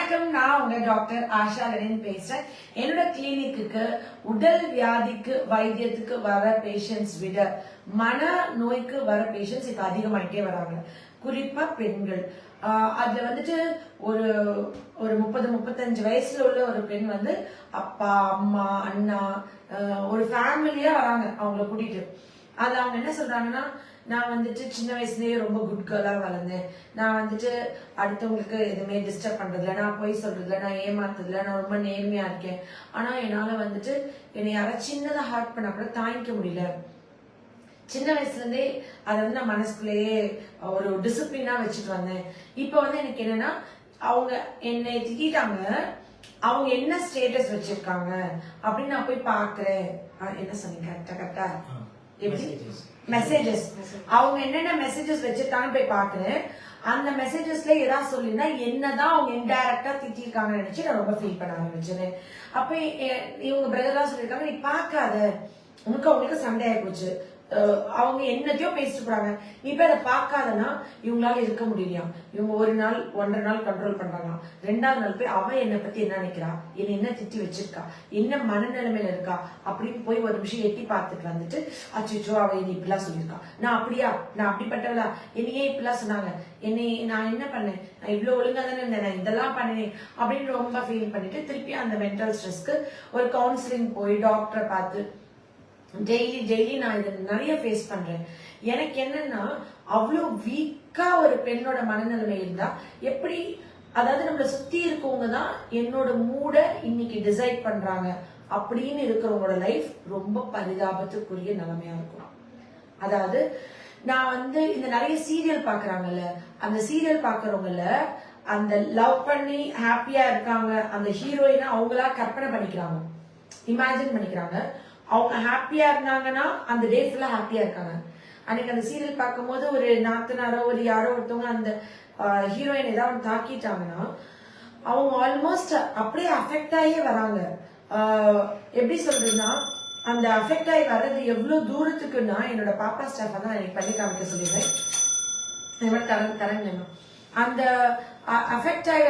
வணக்கம், நான் உங்க டாக்டர் ஆஷா லெனின் பேசுறேன். என்னோட கிளினிக்கு உடல் வியாதிக்கு வைத்தியத்துக்கு வர பேஷண்ட்ஸ் விட மன நோய்க்கு வர பேஷண்ட்ஸ் இப்ப அதிகமாயிட்டே வராங்க. குறிப்பா பெண்கள். அதுல வந்துட்டு ஒரு ஒரு 30-35 வயசுல உள்ள ஒரு பெண் வந்து அப்பா, அம்மா, அண்ணா, ஒரு ஃபேமிலியா வராங்க அவங்கள கூட்டிட்டு. அதுல அவங்க என்ன சொல்றாங்கன்னா, நான் வந்துட்டு சின்ன வயசுலயே ரொம்ப குட் கேர்லா வளர்ந்தேன். நான் வந்துட்டு அடுத்தவங்களுக்கு எதுவுமே டிஸ்டர்ப் பண்றதில்ல, நான் பொய் சொல்றதில்ல, நான் ஏமாத்துறதில்ல, நான் ரொம்ப நேர்மையா இருக்கேன். ஆனா என்னால வந்துட்டு என்னை யாராவது சின்னதா ஹார்ட் பண்ணா கூட தாங்கிக்க முடியல. சின்ன வயசுல இருந்தே அதை வந்து நான் மனசுக்குள்ளேயே ஒரு டிசிப்ளினா வச்சுட்டு வந்தேன். இப்ப வந்து எனக்கு என்னன்னா, அவங்க என்னை திட்டாங்க, அவங்க என்ன ஸ்டேட்டஸ் வச்சிருக்காங்க அப்படின்னு நான் போய் பாக்குறேன். என்ன சொன்னீங்க? கரெக்டா மெசேஜஸ், அவங்க என்னென்ன மெசேஜஸ் வச்சிருக்காங்கன்னு போய் பாக்குறேன். அந்த மெசேஜஸ்ல ஏதாவது சொல்லினா என்னதான் அவங்க இன்டைரக்டா திட்டிருக்காங்கன்னு நினைச்சு நான் ரொம்ப ஃபீல் பண்ண ஆரம்பிச்சேன். அப்ப இவங்க பிரதர்லாம் சொல்லியிருக்காங்க, நீ பாக்காத, உங்களுக்கு சண்டை ஆகி போச்சு, அவங்க என்னத்தையோ பேசிட்டு போறாங்க, நீ போய் அதை பார்க்காதனா இவங்களால இருக்க முடியலையா. இவங்க ஒரு நாள் 1.5 நாள் கண்ட்ரோல் பண்றாங்க, 2வது நாள் போய் அவ என்னை பத்தி என்ன நினைக்கிறா, என்ன என்ன திட்டி வச்சிருக்கா, என்ன மனநிலைமையில இருக்கா அப்படின்னு போய் ஒரு நிமிஷம் எட்டி பார்த்துட்டு வந்துட்டு, அச்சோ அவ என்னை இப்படிலாம் சொல்லியிருக்கா, நான் அப்படியா, நான் அப்படிப்பட்டவளா, என்னையே இப்படிலாம் சொன்னாங்க, என்னை நான் என்ன பண்ணேன், நான் இவ்வளவு ஒழுங்கா தானே இருந்தேன், நான் இதெல்லாம் பண்ணேன் அப்படின்னு ரொம்ப ஃபீல் பண்ணிட்டு திருப்பி அந்த மென்டல் ஸ்ட்ரெஸ்க்கு ஒரு கவுன்சிலிங் போய் டாக்டரை பார்த்து டெய்லி நான் இதை நிறைய ஃபேஸ் பண்றேன். எனக்கு என்னன்னா, அவ்வளவு வீக்கா ஒரு பெண்ணோட மனநிலைமை இருந்தா எப்படி, அதாவது நம்மளை சுத்தி இருக்கவங்க தான் என்னோட மூட இன்னைக்கு டிசைட் பண்றாங்க அப்படின்னு இருக்கிறவங்களோட லைஃப் ரொம்ப பரிதாபத்துக்குரிய நிலைமையா இருக்கும். அதாவது நான் வந்து இந்த நிறைய சீரியல் பாக்குறாங்கல்ல, அந்த சீரியல் பாக்குறவங்கள அந்த லவ் பண்ணி ஹாப்பியா இருக்காங்க, அந்த ஹீரோயினா அவங்களா கற்பனை பண்ணிக்கிறாங்க, இமேஜின் பண்ணிக்கிறாங்க. அவங்க ஹாப்பியா இருந்தாங்கன்னா அந்த டே ஃபுல்லா ஹாப்பியா இருக்காங்க. அன்னைக்கு அந்த சீரியல் பார்க்கும்போது ஒரு நாத்தனாரோ ஒரு யாரோ ஒருத்தவங்க அந்த ஹீரோயின் ஏதாவது தாக்கிட்டாங்கன்னா அவங்க ஆல்மோஸ்ட் அப்படியே அஃபெக்ட் ஆகியே வராங்க. எப்படி சொல்றதுன்னா, அந்த அஃபெக்ட் ஆகி வர்றது எவ்வளவு தூரத்துக்குன்னா, என்னோட பாப்பா ஸ்டாஃப் தான் எனக்கு பண்ணி காமிக்க சொல்லிடுறேன். தரங்க அந்த அஃபெக்ட் ஆகி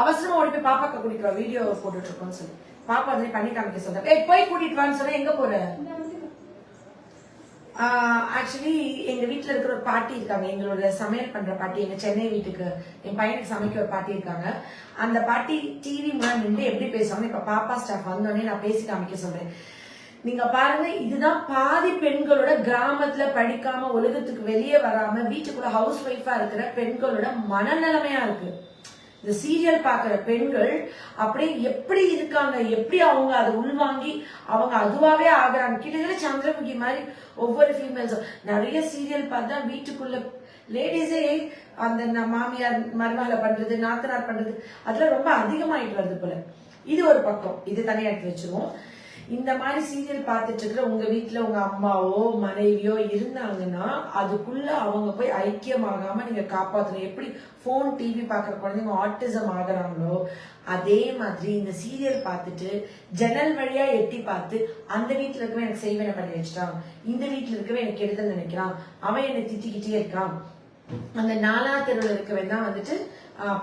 அவசரமா ஓடி போய் பாப்பாக்க குடிக்கிற வீடியோ போட்டுட்டு இருக்கோம்னு சொல்லி பாப்பா வந்து பண்ணி காமிக்க சொல்றாங்க. போய் கூட்டிட்டு வான்னு சொன்னா எங்க போற? ஆக்சுவலி எங்க வீட்டுல இருக்கிற ஒரு பாட்டி இருக்காங்க, எங்களோட சமையல் பண்ற பாட்டி, எங்க சென்னை வீட்டுக்கு என் பையனுக்கு சமைக்க ஒரு பாட்டி இருக்காங்க. அந்த பாட்டி டிவி முன்னாடி நின்று எப்படி பேசுவாங்க, இப்ப பாப்பா ஸ்டாஃப் வந்தோடனே நான் பேசி காமிக்க சொல்றேன். நீங்க பாருங்க, இதுதான் பாதி பெண்களோட கிராமத்துல படிக்காம உலகத்துக்கு வெளியே வராம வீட்டுக்குள்ள ஹவுஸ் ஒய்ஃபா இருக்கிற பெண்களோட மனநிலைமையா இருக்கு. இந்த சீரியல் பாக்குற பெண்கள் அப்படியே எப்படி இருக்காங்க, எப்படி அவங்க அதை உள்வாங்கி அவங்க அதுவாவே ஆகுறாங்க. கிட்டத்தட்ட சந்திரமுகி மாதிரி ஒவ்வொரு ஃபீமேல்ஸும் நிறைய சீரியல் பார்த்தா வீட்டுக்குள்ள லேடிஸே அந்த மாமியார் மருமகளை பண்றது, நாத்தனார் பண்றது, அதெல்லாம் ரொம்ப அதிகமாயிட்டு வருது போல. இது ஒரு பக்கம், இது தனியா எடுத்து வச்சிருவோம். இந்த மாதிரி சீரியல் பார்த்துட்டு இருக்கிற உங்க வீட்டுல உங்க அம்மாவோ மனைவியோ இருந்தாங்கன்னா அதுக்குள்ள அவங்க போய் ஐக்கியமாகாம நீங்க காப்பாற்றணும். எப்படி போன் டிவி பாக்குற குழந்தைங்க ஆட்டிசம் ஆகுறாங்களோ அதே மாதிரி இந்த சீரியல் பார்த்துட்டு ஜன்னல் வழியா எட்டி பார்த்து அந்த வீட்டுல இருக்கவே எனக்கு செய்வனை பண்ணி வச்சுட்டான், இந்த வீட்டுல இருக்கவே எனக்கு கெடுதல் நினைக்கிறான், அவன் என்னை திட்டிக்கிட்டே இருக்கான், அந்த 4வது தெருவில் இருக்கவன் தான் வந்துட்டு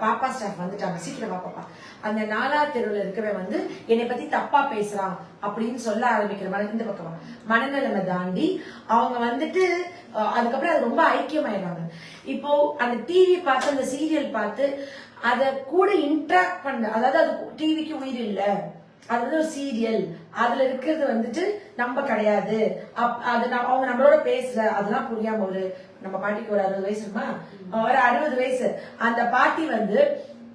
பாப்பா ஸ்டாஃப் வந்துட்டாங்க, சீக்கிரம் பாப்பா, அந்த 4வது தெருவில் இருக்கவே வந்து என்னை பத்தி தப்பா பேசுறான் அப்படின்னு சொல்ல ஆரம்பிக்கிற இந்த பக்கமா மனநிலைமை தாண்டி அவங்க வந்துட்டு அதுக்கப்புறம் அது ரொம்ப ஐக்கியமாயிடுறாங்க. இப்போ அந்த டிவி பார்த்து அந்த சீரியல் பார்த்து அத கூட இன்ட்ராக்ட் பண்ண, அதாவது அது டிவிக்கு உயிர் இல்ல, அது வந்து ஒரு சீரியல், அதுல இருக்கிறது வந்துட்டு நம்ம கிடையாது, அது அவங்க நம்மளோட பேசுற அதெல்லாம் புரியாம ஒரு நம்ம பாட்டிக்கு ஒரு 60 வயசு இருக்குமா, ஒரு 60 வயசு அந்த பாட்டி வந்து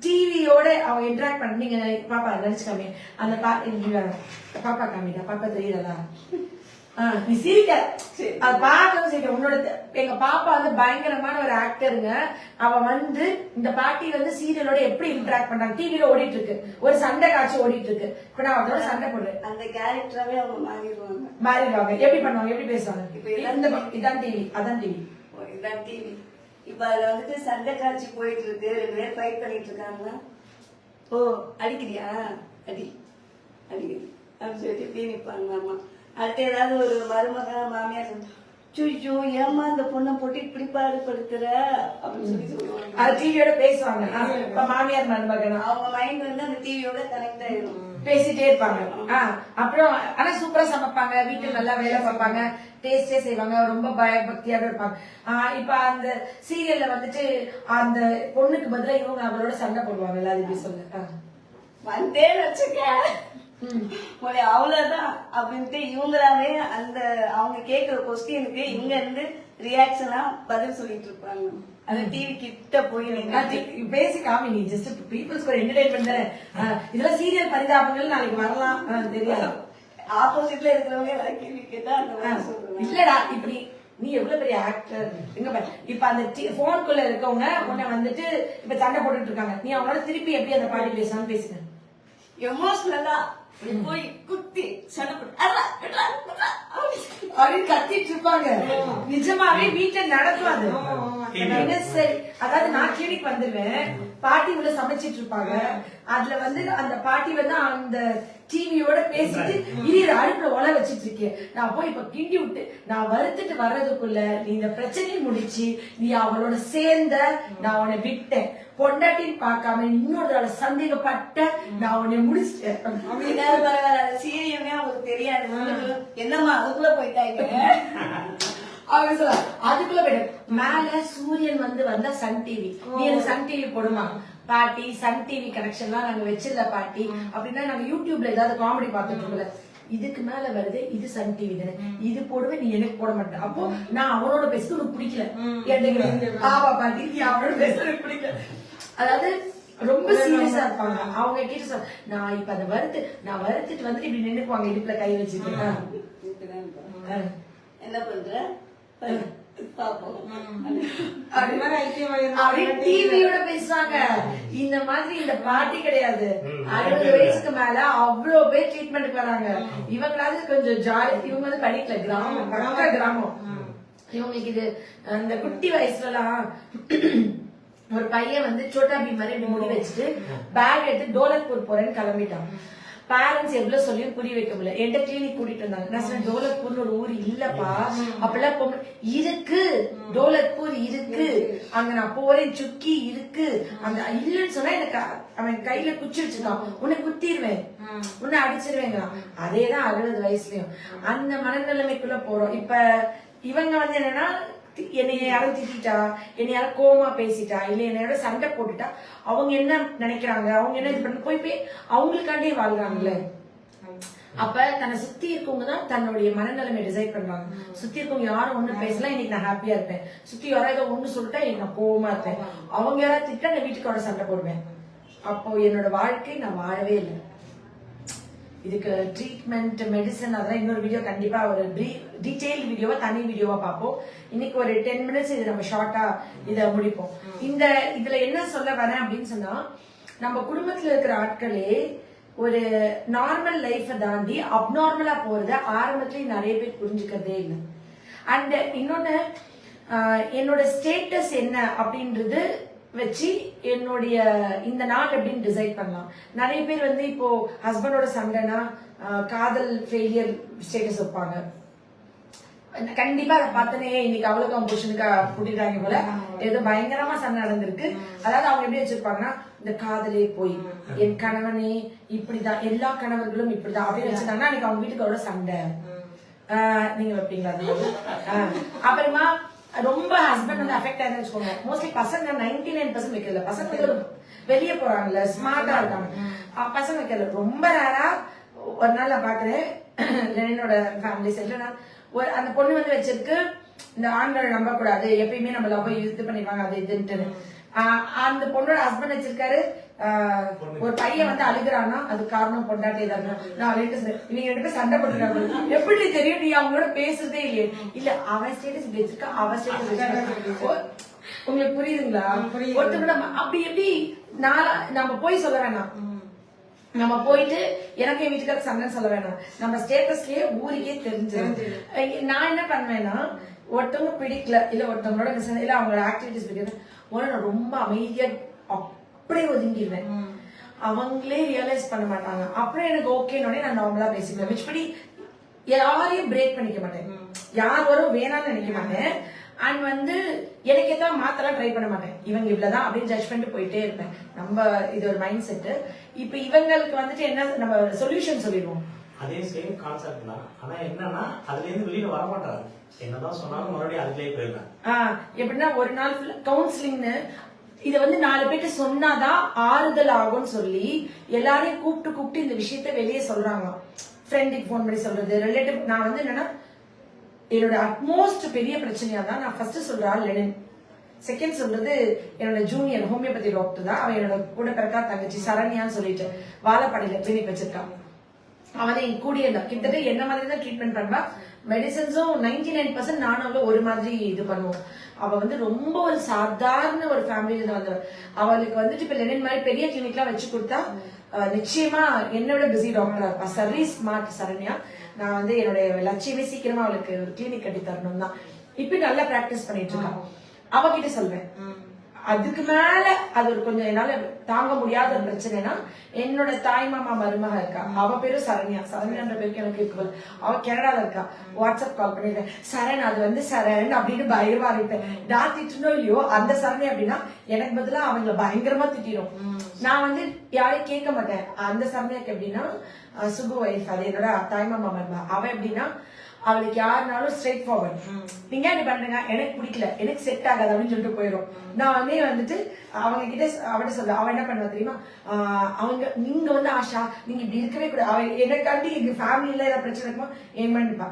டிவியோட அவங்க இன்டராக்ட் பண்ணி, நீங்க பாப்பா நினைச்சுக்காமி அந்த பாப்பா காமிக்கா, பாப்பா தெரியுதா, நீ சிரிக்க அது பார்க்கணும் சிரிக்க. உன்னோட எங்க பாப்பா வந்து பயங்கரமான ஒரு ஆக்டருங்க. அவ வந்து இந்த பாட்டி வந்து சீரியலோட எப்படி இன்டராக்ட் பண்றாங்க, டிவில ஓடிட்டு இருக்கு, ஒரு சண்டை காட்சி ஓடிட்டு இருக்கு, இப்ப நான் அதோட சண்டை போடுறேன், அந்த கேரக்டராவே அவங்க மாறிடுவாங்க. எப்படி பண்ணுவாங்க, எப்படி பேசுவாங்க, இதான் டிவி, அதான் டிவி, இதான் டிவி. இப்ப அதுல வந்துட்டு சண்டை காட்சி போயிட்டு இருக்கு, 2 பேர் ஃபைட் பண்ணிட்டு இருக்காங்களா, ஓ அடிக்கிறியா, அடி அடிக்குது அப்படின்னு சொல்லிட்டு இப்படி நிப்பாங்க. அம்மா அடுத்து ஏதாவது ஒரு மருமக மாமியார் சுய்யோ ஏமா இந்த பொண்ணை போட்டு இப்படி பாடுபடுத்துற அப்படின்னு சொல்லி சொல்லுவாங்க. அது டிவியோட பேசுவாங்க. இப்ப மாமியார் மருமகன் அவங்க மைண்ட் வந்து அந்த டிவியோட கனெக்ட் ஆயிடும், பேசிட்டே இருப்பாங்க. அப்புறம் ஆனா சூப்பரா சமைப்பாங்க, வீட்டுல நல்லா வேலை பார்ப்பாங்க, டேஸ்டே செய்வாங்க, ரொம்ப பயபக்தியாவே இருப்பாங்க. இப்ப அந்த சீரியல்ல வந்துட்டு அந்த பொண்ணுக்கு பதிலா இவங்க அவளோட சண்டை போடுவாங்கல்ல, அது இப்படி சொல்ல வந்தேன்னு வச்சுக்க அவ்வளவுதான் அப்படின்ட்டு இவங்களாவே அந்த அவங்க கேக்குற கொஸ்டினுக்கு இங்க இருந்து ரியாக்ஷனா பதில் சொல்லிட்டு இருப்பாங்க. அந்த டிவி கிட்ட போய் பேசி காமிங்க, ஜஸ்ட் பீப்புள்ஸ்க்கு ஒரு என்டர்டைன்மெண்ட் தானே. இதெல்லாம் சீரியல் பரிதாபங்கள் நாளைக்கு வரலாம், தெரியாது. ஆப்போசிட்ல இருக்கிறவங்க ஏதாவது கேள்வி கேட்டா அந்த மாதிரி சொல்லுவாங்க. இல்லடா இப்படி நீ எவ்வளவு பெரிய ஆக்டர், எங்க பாரு இப்ப அந்த போனுக்குள்ள இருக்கவங்க உன்னை வந்துட்டு இப்ப சண்டை போட்டுட்டு இருக்காங்க, நீ அவங்களோட திருப்பி எப்படி அந்த பாட்டி பேசலாம்னு பேசுங்க. எமோஷனலா போய் குத்தி சண்டை போட்டு அப்படின்னு கத்திட்டு இருப்பாங்க. நிஜமாவே வீட்டுல நடக்கும் அது. சரி, அதாவது நான் கிளினிக் வந்துருவேன், பாட்டி உள்ள சமைச்சிட்டு இருப்பாங்க. அதுல வந்து அந்த பாட்டி வந்து அந்த டிவியோட பேசிட்டு இரு அடுப்புல ஒலை வச்சிட்டு இருக்கேன், நான் போய் இப்ப கிண்டி விட்டு நான் வறுத்துட்டு வர்றதுக்குள்ள நீ இந்த பிரச்சனையை முடிச்சு நீ அவளோட சேர்ந்த, நான் உன்னை விட்டேன், பொண்டாட்டின்னு பார்க்காம இன்னொரு சந்தேகப்பட்ட, நான் உன்னை முடிச்சிட்டேன். சீரியமே அவங்களுக்கு தெரியாது. என்னம்மா அதுக்குள்ள போயிட்டாங்க அவங்க சொல்ல அதுக்குள்ள போயிட்டு மேல சூரியன் வந்து வந்தா சன் டிவி, நீ எனக்கு சன் டிவி போடுமா பாட்டி, சன் டிவி கனெக்ஷன்லாம் நாங்க வச்சிருந்த பாட்டி அப்படின்னா நாங்க யூடியூப்ல ஏதாவது காமெடி பார்த்துட்டு இருக்கோம்ல, இதுக்கு மேல வருது இது சன் டிவி தானே, இது போடுவேன், நீ எனக்கு போட மாட்டேன். அப்போ நான் அவனோட பேசுறது உனக்கு பிடிக்கல, ஆவா பாட்டி நீ அவனோட பேசுறது பிடிக்கல. அதாவது ரொம்ப சீரியஸா இருப்பாங்க. அவங்க கிட்ட சொல்ல நான் இப்ப அதை வறுத்துட்டு வந்துட்டு இப்படி நின்னுக்குவாங்க, இடுப்புல கை வச்சுட்டு என்ன பண்ற டிவியோட பேசுவாங்க. இந்த மாதிரி இந்த பாட்டி கிடையாது, 60 வயசுக்கு மேல அவ்வளவு பேர் ட்ரீட்மெண்ட்டுக்கு வராங்க. இவங்களாவது கொஞ்சம் ஜாலி, இவங்க வந்து படிக்கல, கிராமம் பக்கா கிராமம். இவங்களுக்கு இது அந்த குட்டி வயசுல எல்லாம் ஒரு பையன் வந்து சோட்டா பீம் மாதிரி முடி வச்சுட்டு பேக் எடுத்து டோலக்பூர் போறேன்னு கிளம்பிட்டான். பேரண்ட்ஸ் எவ்வளவு சொல்லியும் புரிய வைக்க முடியல. என்கிட்ட கிளினிக் கூட்டிட்டு வந்தாங்க. நான் சொன்னேன் டோலக்பூர்னு ஒரு ஊர் இல்லப்பா, அப்பெல்லாம் இருக்கு, டோலக்பூர் இருக்கு, அங்க நான் போறேன், சுக்கி இருக்கு, அங்க இல்லன்னு சொன்னா எனக்கு அவன் கையில குச்சி வச்சிருக்கான், உன்னை குத்திடுவேன், உன்னை அடிச்சிருவேங்க. அதேதான் 60 வயசுலயும் அந்த மனநிலைமைக்குள்ள போறோம். இப்ப இவங்க வந்து என்னன்னா, என்னை யாரும் திட்டா, என்னை யாரும் கோவமா பேசிட்டா, இல்ல என்னையோட சண்டை போட்டுட்டா, அவங்க என்ன நினைக்கிறாங்க, அவங்க என்ன இது பண்ண போய் அவங்களுக்காண்டே வாழ்றாங்கல்ல. அப்ப தன்னை சுத்தி இருக்கவங்க தான் தன்னுடைய மனநிலைமை டிசைட் பண்றாங்க. சுத்தி இருக்கவங்க யாரும் ஒண்ணு பேசலாம், இன்னைக்கு நான் ஹாப்பியா இருப்பேன். சுத்தி யாராவது ஒண்ணு சொல்லிட்டா எனக்கு நான் கோவமா இருப்பேன். அவங்க யாராவது திட்டா நான் வீட்டுக்கோட சண்டை போடுவேன். அப்போ என்னோட வாழ்க்கை நான் வாழவே இல்லை. இதுக்கு ட்ரீட்மெண்ட், மெடிசன், அதெல்லாம் இன்னொரு வீடியோ கண்டிப்பா ஒரு டீடைல் வீடியோவா தனி வீடியோவா பார்ப்போம். இன்னைக்கு ஒரு 10 மினிட்ஸ் இது நம்ம ஷார்ட்டா இதை முடிப்போம். இதுல என்ன சொல்ல வரேன் அப்படின்னு சொன்னா, நம்ம குடும்பத்துல இருக்கிற ஆட்களே ஒரு நார்மல் லைஃப தாண்டி அப்நார்மலா போறத ஆரம்பத்திலேயே நிறைய பேர் புரிஞ்சுக்கிறதே இல்லை. அண்ட் இன்னொன்னு, என்னோட ஸ்டேட்டஸ் என்ன அப்படின்றது வச்சு என்னுடைய இந்த நாள் எப்படின்னு டிசைட் பண்ணலாம். நிறைய பேர் வந்து இப்போ ஹஸ்பண்டோட சண்டைனா காதல் ஃபெயிலியர் ஸ்டேட்டஸ் வைப்பாங்க. கண்டிப்பா அதை பார்த்தனே இன்னைக்கு அவ்வளவு கம்பூஷனுக்கு கூட்டிட்டாங்க போல, ஏதோ பயங்கரமா சண்டை நடந்திருக்கு. அதாவது அவங்க எப்படி வச்சிருப்பாங்கன்னா, இந்த காதலே போய் என் கணவனே இப்படிதான், எல்லா கணவர்களும் இப்படிதான் அப்படின்னு வச்சிருந்தாங்கன்னா அன்னைக்கு அவங்க வீட்டுக்கோட சண்டை. நீங்க வைப்பீங்களா? அப்புறமா ரொம்ப ஹஸ்பண்ட் வந்து அஃபெக்ட் ஆகுதுன்னு வச்சுக்கோங்க. மோஸ்ட்லி பசங்க 99% வைக்கல. பசங்க வெளியே போறாங்கல்ல, ஸ்மார்ட்டா இருக்காங்க, பசங்க வைக்கல. ரொம்ப ரேரா ஒரு நாள் நான் பாக்குறேன் என்னோட ஃபேமிலி சைட்ல, அந்த பொண்ணு வந்து வச்சிருக்கு, இந்த ஆண்களை நம்ப கூடாது, எப்பயுமே நம்மள போய் இது பண்ணிடுவாங்க அது இதுன்ட்டு. அந்த பொண்ணோட ஹஸ்பண்ட் வச்சிருக்காரு, ஒரு பையன் வந்து அழுகுறான்னா அது காரணம் பொண்டாட்டி தான். நான் அவர்கிட்ட நீங்க 2 பேரும் சண்டை போட்டுருக்காங்க, எப்படி தெரியும், நீ அவங்களோட பேசுறதே இல்லையே. இல்ல அவன் ஸ்டேட்டஸ் இப்படி வச்சிருக்கா, அவன் ஸ்டேட்டஸ். உங்களுக்கு புரியுதுங்களா? ஒருத்தர் அப்படி எப்படி நம்ம போய் சொல்ல வேணாம், நம்ம போயிட்டு எனக்கு என் வீட்டுக்காரருக்கு சண்டைன்னு சொல்ல வேணாம், நம்ம ஸ்டேட்டஸ்லயே ஊருக்கே தெரிஞ்சு. நான் என்ன பண்ணுவேன்னா, ஒருத்தவங்க பிடிக்கல, இல்ல ஒருத்தவங்களோட பிசினஸ் இல்ல அவங்களோட ஆக்டிவிட்டிஸ் பிடிக்கல, நான் ரொம்ப அமைதியா அப்படியே ஒதுங்கிடுவேன். அவங்களே ரியலைஸ் பண்ண மாட்டாங்க. அப்புறம் எனக்கு ஓகேன்னு நான் நார்மலா பேசிக்குவேன். மிச்சபடி யாரையும் பிரேக் பண்ணிக்க மாட்டேன். யார் வரும் வேணாம்னு நினைக்க மாட்டேன். அண்ட் வந்து எனக்கு ஏதாவது மாத்தலாம் ட்ரை பண்ண மாட்டேன். இவங்க இவ்வளவுதான் அப்படின்னு ஜட்ஜ் பண்ணிட்டு போயிட்டே இருப்பேன். நம்ம இது ஒரு மைண்ட் செட்டு. இப்ப இவங்களுக்கு வந்துட்டு என்ன நம்ம சொல்யூஷன் சொல்லிடுவோம். அதே சேம் கான்செப்ட் தான். ஆனா என்னன்னா அதுல இருந்து வெளியில வர மாட்டாங்க. என்னதான் சொன்னாலும் மறுபடியும் அதுலயே போயிருக்காங்க. எப்படின்னா ஒரு நாள் கவுன்சிலிங்னு இத வந்து 4 பேர்ட்ட சொன்னாதான் ஆறுதல் ஆகும்னு சொல்லி எல்லாரையும் கூப்பிட்டு இந்த விஷயத்த வெளியே சொல்றாங்க. ஃப்ரெண்டுக்கு போன் பண்ணி சொல்றது, ரிலேட்டிவ். நான் வந்து என்னன்னா என்னோட அட்மோஸ்ட் பெரிய பிரச்சனையா தான் நான் ஃபர்ஸ்ட் சொல்றா லெனின். செகண்ட் சொல்றது என்னோட ஜூனியர் ஹோமியோபதி டாக்டர் தான். அவன் என்னோட கூட பிறக்கா தங்கச்சி சரண்யான்னு சொல்லிட்டு வாழப்பாடியில கிளினிக் வச்சிருக்கான். அவன் என் கூடிய இருந்தா கிட்டத்தட்ட என்ன மாதிரி தான் ட்ரீட்மெண்ட் பண்ணுவா. மெடிசன்ஸும் 99% நானும் ஒரு மாதிரி இது பண்ணுவோம். அவ வந்து ரொம்ப ஒரு சாதாரண ஒரு ஃபேமிலியில வந்தவள். அவளுக்கு வந்துட்டு இப்ப லெனின் மாதிரி பெரிய கிளினிக்லாம் வச்சு கொடுத்தா நிச்சயமா என்னோட பிஸி டாக்டரா இருப்பா. சர்வீ ஸ்மார்ட் சரண்யா. நான் வந்து என்னோட லட்சியமே சீக்கிரமா அவளுக்கு ஒரு கிளினிக் கட்டி தரணும் தான். இப்ப நல்லா பிராக்டிஸ் பண்ணிட்டு இருக்கான். அவகிட்ட சொல்வேன். அதுக்கு மேல அது ஒரு கொஞ்சம் என்னால தாங்க முடியாத ஒரு பிரச்சனைனா என்னோட தாய் மாமா மருமக இருக்கா. அவ பேரு சரண்யா. சரண்யான்ற பேருக்கு எனக்கு இருக்கு. அவ கனடால இருக்கா. வாட்ஸ்அப் கால் பண்ணிருக்கேன். சரண் அது வந்து சரண் அப்படின்னு பயங்கரமா இருப்பேன். நான் திட்டணும் இல்லையோ அந்த சரண்யா அப்படின்னா எனக்கு பதிலா அவங்களை பயங்கரமா திட்டிடும். நான் வந்து யாரையும் கேட்க மாட்டேன். அந்த சரண்யாக்கு எப்படின்னா சுபு வைஃப், அது என்னோட தாய் மாமா மருமக. அவ எப்படின்னா அவளுக்கு யாருனாலும் ஸ்ட்ரெயிட் ஃபார்வர்ட். நீங்க என்ன பண்றீங்க, எனக்கு பிடிக்கல, எனக்கு செட் ஆகாது அப்படின்னு சொல்லிட்டு போயிடும். நான் வந்து வந்துட்டு அவங்க கிட்ட அவட்ட சொல்ல. அவன் என்ன பண்ணுவா தெரியுமா, அவங்க நீங்க வந்து ஆஷா நீங்க இப்படி இருக்கவே கூடாது. அவன் எனக்காண்டி எங்க ஃபேமிலியில ஏதாவது பிரச்சனை இருக்குமோ ஏன் பண்ணிப்பா,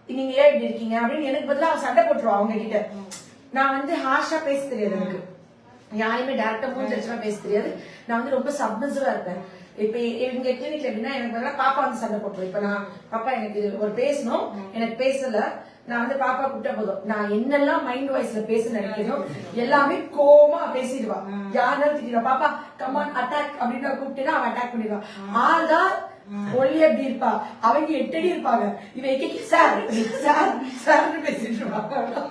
நீங்க ஏன் இப்படி இருக்கீங்க அப்படின்னு எனக்கு பதிலா அவன் சண்டை போட்டுருவா அவங்க கிட்ட. நான் வந்து ஹாஷா பேச தெரியாது. எனக்கு யாருமே டேரக்டா மூஞ்சி வச்சுலாம் பேச தெரியாது. நான் வந்து ரொம்ப சப்மிசிவா இருப்பேன். இப்ப எங்க கிளினிக்ல எப்படின்னா எனக்கு பதிலா பாப்பா வந்து சண்டை போட்டுரும். இப்ப நான் பாப்பா எனக்கு ஒரு பேசணும், எனக்கு பேசல, நான் வந்து பாப்பா கூப்பிட்டா போதும் நான் என்னெல்லாம் மைண்ட் வாய்ஸ்ல பேச நினைக்கிறோம் எல்லாமே கோவமா பேசிடுவா. யாருனாலும் திட்டிடுவா. பாப்பா கமான் அட்டாக் அப்படின்னு கூப்பிட்டேன்னா அவன் அட்டாக் பண்ணிடுவான். ஆள்தான் ஒல்லி எப்படி இருப்பா, அவங்க 8 அடி இருப்பாங்க. இவன் சார் சார் சார்னு பேசிட்டு இருப்பாங்க.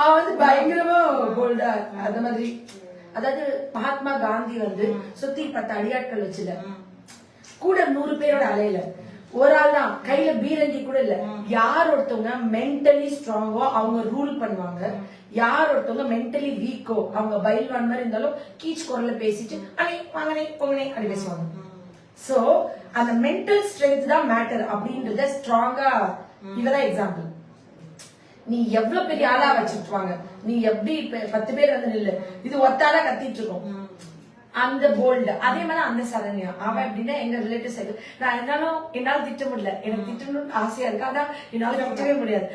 அவன் வந்து பயங்கரமா போல்டா அந்த மாதிரி. அதாவது மகாத்மா காந்தி வந்து சுத்தி 10 அடியாட்கள் வச்சுல கூட 100 பேரோட அலையில ஒரு ஆள் தான் கையில பீரங்கி கூட இல்ல. யார் ஒருத்தவங்க மென்டலி ஸ்ட்ராங்கோ அவங்க ரூல் பண்ணுவாங்க. யார் ஒருத்தவங்க மென்டலி வீக்கோ அவங்க பயில்வான் மாதிரி இருந்தாலும் கீச் குரல்ல பேசிட்டு அணை வாங்கனே பொங்கனே அப்படி பேசுவாங்க. சோ அந்த மென்டல் ஸ்ட்ரென்த் தான் மேட்டர் அப்படின்றத ஸ்ட்ராங்கா இவதான் எக்ஸாம்பிள். நீ எவ்வளவு பெரிய ஆளா வச்சுட்டுவாங்க, நீ எப்படி 10 பேர் வந்து நில்லு, இது ஒத்தாளா கத்திட்டு இருக்கோம். அந்த போல்டு அதே மாதிரி அந்த சரண்யா அவன் எப்படின்னா எங்க ரிலேட்டிவ் சைடு. நான் என்னால திட்ட முடியல, எனக்கு திட்டணும்னு ஆசையா இருக்கு, ஆனா என்னால திட்டவே முடியாது.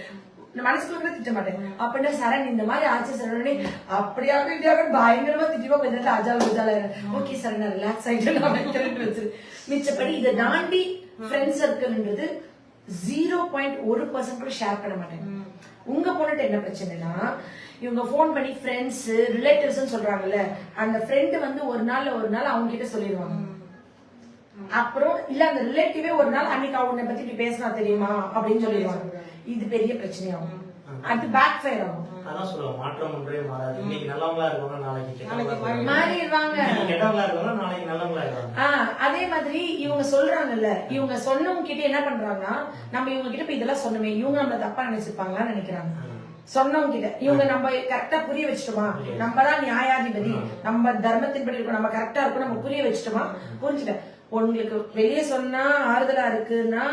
மனசுக்குள்ள கூட திட்ட மாட்டேன். அப்படின்னா சரண் இந்த மாதிரி ஆச்சு சரணே அப்படியாக இப்படியாக பயங்கரமா திட்டிவா. கொஞ்ச நேரத்துல அஜால் உஜால ஓகே சரண் ரிலாக்ஸ் ஆயிட்டு வச்சிரு. மிச்சப்படி இதை தாண்டி ஃப்ரெண்ட் சர்க்கிள்ன்றது 0.1% கூட ஷேர் பண்ண மாட்டேன். உங்க பொண்ணுட்டு என்ன பிரச்சனைனா இவங்க போன் பண்ணி ஃப்ரெண்ட்ஸ் ரிலேட்டிவ்ஸ் சொல்றாங்கல்ல, அந்த ஃப்ரெண்ட் வந்து ஒரு நாள் அவங்க கிட்ட சொல்லிடுவாங்க. அப்புறம் இல்ல அந்த ரிலேட்டிவே ஒரு நாள் அன்னைக்கு அவனை பத்தி இப்படி பேசினா தெரியுமா அப்படின்னு சொல்லிடுவாங்க. இது பெரிய பிரச்சனையாகும். அது பேக் ஃபயர் ஆகும். அதான் சொல்லுவாங்க மாற்றம் ஒன்றே மாறாது. இன்னைக்கு நல்லவங்களா இருக்காங்க நாளைக்கு மாறிடுவாங்க. கெட்டவங்களா இருக்காங்க நாளைக்கு நல்லவங்களா இருக்காங்க. அதே மாதிரி இவங்க சொல்றாங்கல்ல, இவங்க சொன்னவங்க கிட்ட என்ன பண்றாங்கன்னா நம்ம இவங்க கிட்ட இதெல்லாம் சொன்னமே இவங்க நம்ம தப்பா நினைச்சிருப்பாங்களான்னு நினைக்கிறாங்க. சொன்னவங்க கிட்ட இவங்க நம்ம கரெக்டா புரிய வச்சுட்டோமா, நம்ம தான் நியாயாதிபதி, நம்ம தர்மத்தின்படி இருக்கோம், நம்ம கரெக்டா இருக்கோம், நம்ம புரிய வச்சுட்டோமா, புரிஞ்சுட்டேன். உங்களுக்கு வெளியே சொன்னா ஆறுதலா இருக்குன்னா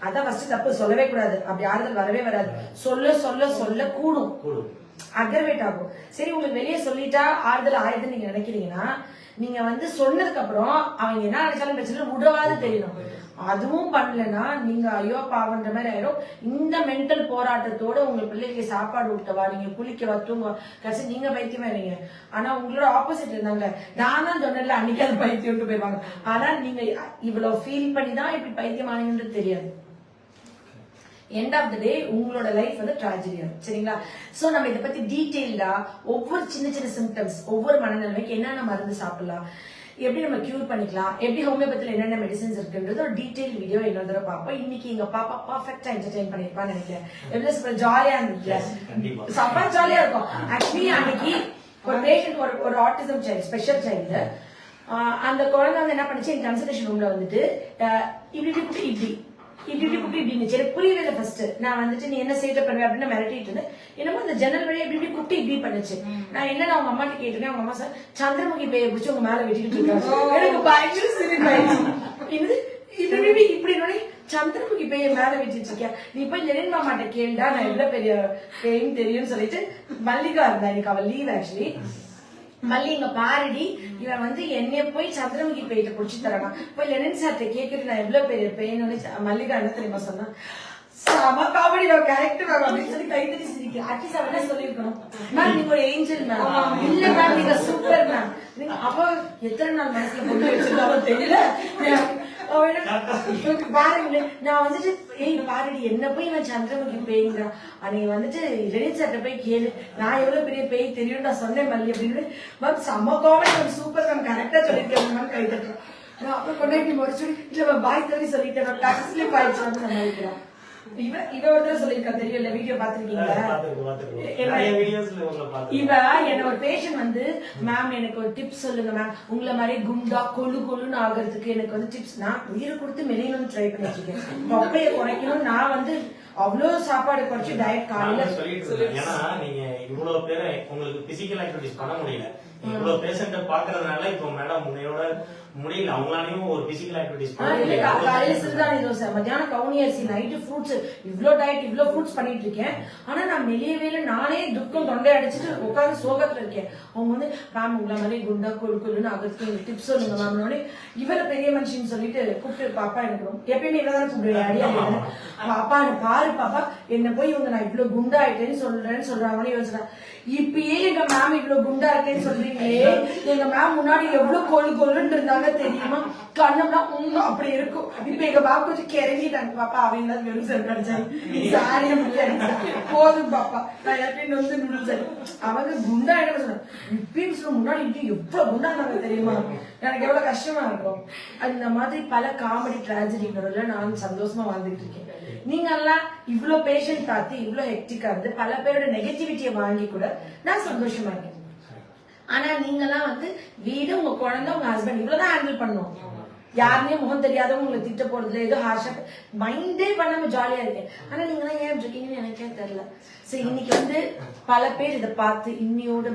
அதான் ஃபர்ஸ்ட் தப்பு. சொல்லவே கூடாது. அப்படி ஆறுதல் வரவே வராது. சொல்ல சொல்ல சொல்ல கூடும், அக்ரவேட் ஆகும். சரி உங்களுக்கு வெளியே சொல்லிட்டா ஆறுதல் ஆயுதுன்னு நீங்க நினைக்கிறீங்கன்னா நீங்க வந்து சொன்னதுக்கு அப்புறம் அவங்க என்ன நினைச்சாலும் பிரச்சனை விடவாது தெரியணும். அதுவும் பண்ணலன்னா நீங்க ஐயோ பாவன்ற மாதிரி ஆயிரும். இந்த மென்டல் போராட்டத்தோட உங்க பிள்ளைக்கு சாப்பாடு ஊட்டவா, நீங்க குளிக்கவா, தூங்க கடைசி நீங்க பைத்தியமா இருங்க. ஆனா உங்களோட ஆப்போசிட் இருந்தாங்க. நான் தான் சொன்னல அன்னைக்கு அது பைத்தியம் போயிருவாங்க. ஆனா நீங்க இவ்வளவு ஃபீல் பண்ணி தான் இப்படி பைத்தியம் ஆனீங்கன்றது தெரியாது. எண்ட் ஆஃப் த டே உங்களோட லைஃப் வந்து ட்ராஜடியா. சரிங்களா? சோ நம்ம இதை பத்தி டீடைல்டா ஒவ்வொரு சின்ன சின்ன சிம்டம்ஸ், ஒவ்வொரு மனநிலைமைக்கு என்னென்ன மருந்து சாப்பிடலாம், எப்படி நம்ம கியூர் பண்ணிக்கலாம், எப்படி ஹோமியோபதியில என்னென்ன மெடிசன்ஸ் இருக்குன்றது ஒரு டீடைல் வீடியோ இன்னொரு தடவை பார்ப்போம். இன்னைக்கு எங்க பாப்பா பர்ஃபெக்டா என்டர்டெயின் பண்ணிருப்பான்னு நினைக்கிறேன். எப்படி ஜாலியா இருந்துச்சுல, சப்பா ஜாலியா இருக்கும். ஆக்சுவலி அன்னைக்கு ஒரு பேஷண்ட், ஒரு ஆட்டிசம் சைல்டு, ஸ்பெஷல் சைல்டு, அந்த குழந்தை வந்து என்ன பண்ணுச்சு, என் கன்சல்டேஷன் ரூம்ல வந்துட்டு இப்படி இப்படி இப்படி இப்படின்னு எனக்கு புரியவே இல்லை ஃபர்ஸ்ட். நான் வந்துட்டு நீ என்ன சேட்டை பண்ணுவேன் அப்படின்னு மிரட்டிட்டு இருந்தேன். என்னமோ அந்த ஜன்னல் வழியா இப்படி கூப்பிட்டு இப்படி பண்ணுச்சு. நான் என்னன்னு அவங்க அம்மாட்ட கேட்டுருக்கேன். அவங்க அம்மா சார் சந்திரமுகி பேயை பிடிச்சி உங்க மேல வெட்டிட்டு இருக்காங்க. எனக்கு பயங்கர சிரிப்பாயிடுச்சு. இப்படி சந்திரமுகி பேய மேல வச்சுட்டு இருக்கியா, நீ போய் லெனின் மாமாட்ட கேளுடா, நான் எவ்வளவு பெரிய பேயும் தெரியும்னு சொல்லிட்டு மல்லிகா இருந்தா, எனக்கு அவள் லீவ் ஆக்சுவலி. மல்லி இங்க பாருடி, இவன் வந்து என்னைய போய் சந்திரமுகி பேயிட்ட புடிச்சு தரான், போய் லெனின் சார்ட்ட கேக்குறது நான் எவ்வளவு பெரிய பேன்னு. மல்லிகா என்ன தெரியுமா சொன்னா, செம காமெடி கேரக்டர் மேம் அப்படின்னு சொல்லி கைத்தறி சிரிக்கிறேன். அட்லீஸ்ட் அவன் என்ன சொல்லிருக்கணும், மேம் நீங்க ஒரு ஏஞ்சல் மேம், இல்ல மேம் நீங்க சூப்பர் மேம். அவ எத்தனை நாள் மனசுல கொண்டு வச்சிருக்காலும் தெரியல. பாருங்க நான் வந்துட்டு ஏய் பாருடி என்ன போய் நான் சந்திரமுகி பேய்ங்கிறான், அன்னைக்கு வந்துட்டு லெனின் சார்ட்ட போய் கேளு நான் எவ்வளவு பெரிய பேய் தெரியும் நான் சொன்னேன் மல்லி அப்படின்னு. மேம் செம்ம காமெடி சூப்பர் மேம் கரெக்டா சொல்லிருக்கேன் மேம் கை தட்டுறேன். நான் அப்புறம் கொண்டாடி முடிச்சு இல்ல பாய் தள்ளி சொல்லிட்டேன் மேம் டாக்ஸிலே பாயிடுச்சு வந்து சமாளிக்கிறான். இவ ஒருத்தர் சொல்லிருக்கா தெரியல, வீடியோ பாத்துருக்கீங்களா? இவ என்ன ஒரு பேஷண்ட் வந்து மேம் எனக்கு ஒரு டிப்ஸ் சொல்லுங்க மேம், உங்களை மாதிரி குண்டா கொழுன்னு ஆகிறதுக்கு எனக்கு வந்து டிப்ஸ். நான் உயிரை கொடுத்து மெலியணும்னு ட்ரை பண்ணிட்டு இருக்கேன், தொப்பையை குறைக்கணும். நான் வந்து அவ்வளவு சாப்பாடு குறைச்சு டயட் காலையில ஏன்னா நீங்க இவ்வளவு பேரை உங்களுக்கு பிசிக்கல் ஆக்டிவிட்டிஸ் பண்ண முடியல, இவ்வளவு பேஷண்ட பாக்குறதுனால இப்போ மேடம் முன்னையோட முடியல, அவங்களாலையும் ஒரு பிசிக்கல் ஆக்டிவிட்டிஸ் பண்ண முடியல. காலையில சிறுதானி தோசை, மத்தியானம் கவுனி அரிசி, நைட்டு ஃப்ரூட்ஸ், இவ்வளவு டயட் இவ்வளவு ஃப்ரூட்ஸ் பண்ணிட்டு இருக்கேன். ஆனா நான் மெலியவே நானே துக்கம் தொண்டை அடிச்சுட்டு உட்காந்து சோகத்துல இருக்கேன். அவங்க வந்து மேம் உங்களை மாதிரி குண்டா கொழுன்னு ஆகிறதுக்கு எனக்கு டிப்ஸ் சொல்லுங்க மேம்னோடனே இவரை பெரிய மனுஷின்னு சொல்லிட்டு கூப்பிட்டு, பாப்பா எனக்கு எப்பயுமே இவதான் கூப்பிடுவேன் அடியா, பாப்பா பாரு பாப்பா என்ன போய் இவங்க நான் இவ்வளவு குண்டா ஆயிட்டேன்னு சொல்றாங்கன்னு யோசிச்சா, இப்பயே எங்க மேம் இவ்வளவு குண்டா இருக்கேன்னு சொல்றீங்களே, எங்க மேம் முன்னாடி எவ்வளவு கொழுன்னு இருந்தாங்க தெரியுமா, கண்ணம்லாம் அப்படி இருக்கும். இப்ப எங்க பாப்பா கொஞ்சம் கிறங்கிட்டாங்க, பாப்பா அவங்க வெறும் செல் கிடைச்சாங்க சாரியா போதும் பாப்பா நான் எப்பயும் வந்து நூடுல்ஸ் அவங்க குண்டா என்ன சொன்னாங்க, இப்பயும் முன்னாடி எவ்வளவு குண்டா இருந்தாங்க தெரியுமா, எனக்கு எவ்வளவு கஷ்டமா இருக்கும். அந்த மாதிரி பல காமெடி டிராஜடிகளோட நான் சந்தோஷமா வாழ்ந்துட்டு இருக்கேன். நீங்க எல்லாம் இவ்வளவு பேஷண்ட் பார்த்து இவ்வளவு ஹெக்டிக்கா இருந்து பல பேரோட நெகட்டிவிட்டியை வாங்கி கூட நான் சந்தோஷமா இருக்கேன். ஆனா நீங்க எல்லாம் வந்து வீடு, உங்க குழந்தை, உங்க ஹஸ்பண்ட் இவ்வளவுதான் ஹேண்டில் பண்ணுவோம். யாருமே முகம் தெரியாதவங்க உங்களை திட்ட போறதுல ஏதோ ஹார்ஷா மைண்டே பண்ணாம ஜாலியா இருக்கேன். ஆனா நீங்க எல்லாம் ஏன் இருக்கீங்கன்னு எனக்கே தெரியல. சரி இன்னைக்கு வந்து பல பேர் இதை பார்த்து இன்னையோட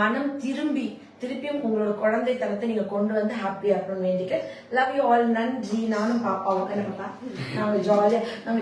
மனம் திரும்பி திருப்பியும் உங்களோட குழந்தைத்தனத்தை நீங்க கொண்டு வந்து ஹாப்பியா இருக்கணும்னு வேண்டிக்க. Love you all. நன்றி. நானும் பாப்பாவும் என்ன பாப்பா நாங்க ஜாலியா